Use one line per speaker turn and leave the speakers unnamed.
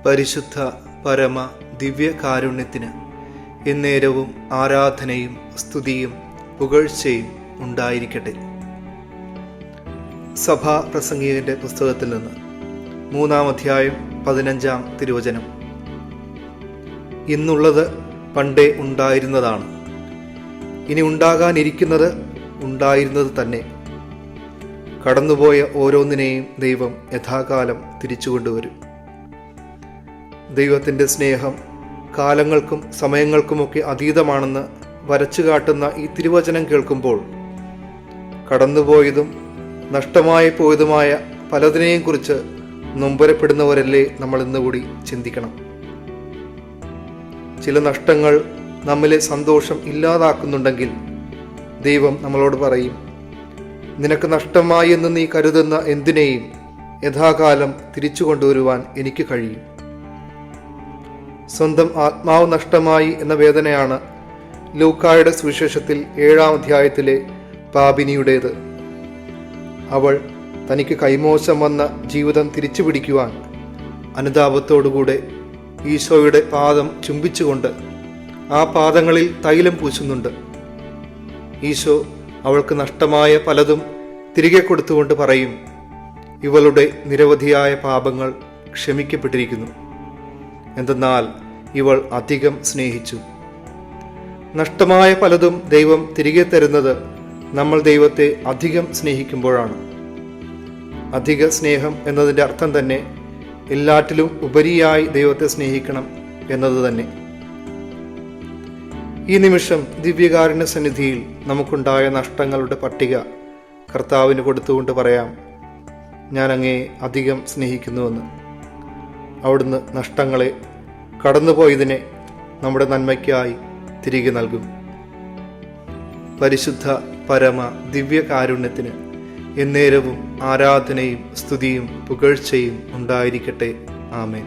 പരിശുദ്ധ പരമ ദിവ്യകാരുണ്യത്തിന് എന്നേരവും ആരാധനയും സ്തുതിയും പുകഴ്ചയും ഉണ്ടായിരിക്കട്ടെ. സഭാ പ്രസംഗികന്റെ പുസ്തകത്തിൽ നിന്ന് 3-ാം അധ്യായം 15-ാം തിരുവചനം. ഇന്നുള്ളത് പണ്ടേ ഉണ്ടായിരുന്നതാണ്, ഇനി ഉണ്ടാകാനിരിക്കുന്നത് ഉണ്ടായിരുന്നത് തന്നെ. കടന്നുപോയ ഓരോന്നിനെയും ദൈവം യഥാകാലം തിരിച്ചുകൊണ്ടുവരും. ദൈവത്തിൻ്റെ സ്നേഹം കാലങ്ങൾക്കും സമയങ്ങൾക്കുമൊക്കെ അതീതമാണെന്ന് വരച്ചു കാട്ടുന്ന ഈ തിരുവചനം കേൾക്കുമ്പോൾ കടന്നുപോയതും നഷ്ടമായി പോയതുമായ പലതിനെയും കുറിച്ച് നൊമ്പരപ്പെടുന്നവരല്ലേ നമ്മൾ ഇന്നുകൂടി ചിന്തിക്കണം. ചില നഷ്ടങ്ങൾ നമ്മിലെ സന്തോഷം ഇല്ലാതാക്കുന്നുണ്ടെങ്കിൽ ദൈവം നമ്മളോട് പറയും, നിനക്ക് നഷ്ടമായി എന്ന് നീ കരുതുന്ന എന്തിനേയും യഥാകാലം തിരിച്ചു കൊണ്ടുവരുവാൻ എനിക്ക് കഴിയും. സ്വന്തം ആത്മാവ് നഷ്ടമായി എന്ന വേദനയാണ് ലൂക്കായുടെ സുവിശേഷത്തിൽ 7-ാം അധ്യായത്തിലെ പാപിനിയുടേത്. അവൾ തനിക്ക് കൈമോശം വന്ന ജീവിതം തിരിച്ചു പിടിക്കുവാൻ അനുതാപത്തോടുകൂടെ ഈശോയുടെ പാദം ചുംബിച്ചുകൊണ്ട് ആ പാദങ്ങളിൽ തൈലം പൂശുന്നുണ്ട്. ഈശോ അവൾക്ക് നഷ്ടമായ പലതും തിരികെ കൊടുത്തുകൊണ്ട് പറയും, ഇവളുടെ നിരവധിയായ പാപങ്ങൾ ക്ഷമിക്കപ്പെട്ടിരിക്കുന്നു, എന്തെന്നാൽ ഇവൾ അധികം സ്നേഹിച്ചു. നഷ്ടമായ പലതും ദൈവം തിരികെ തരുന്നത് നമ്മൾ ദൈവത്തെ അധികം സ്നേഹിക്കുമ്പോഴാണ്. അധിക സ്നേഹം എന്നതിൻ്റെ അർത്ഥം തന്നെ എല്ലാറ്റിലും ഉപരിയായി ദൈവത്തെ സ്നേഹിക്കണം എന്നത് തന്നെ. ഈ നിമിഷം ദിവ്യകാരുണ്യ സന്നിധിയിൽ നമുക്കുണ്ടായ നഷ്ടങ്ങളുടെ പട്ടിക കർത്താവിന് കൊടുത്തുകൊണ്ട് പറയാം, ഞാൻ അങ്ങയെ അധികം സ്നേഹിക്കുന്നുവെന്ന്. അവിടുന്ന് നഷ്ടങ്ങളെ, കടന്നുപോയതിനെ നമ്മുടെ നന്മയ്ക്കായി തിരികെ നൽകും. പരിശുദ്ധ പരമ ദിവ്യകാരുണ്യത്തിന് എന്നേരവും ആരാധനയും സ്തുതിയും പുകഴ്ചയും ഉണ്ടായിരിക്കട്ടെ. ആമേൻ.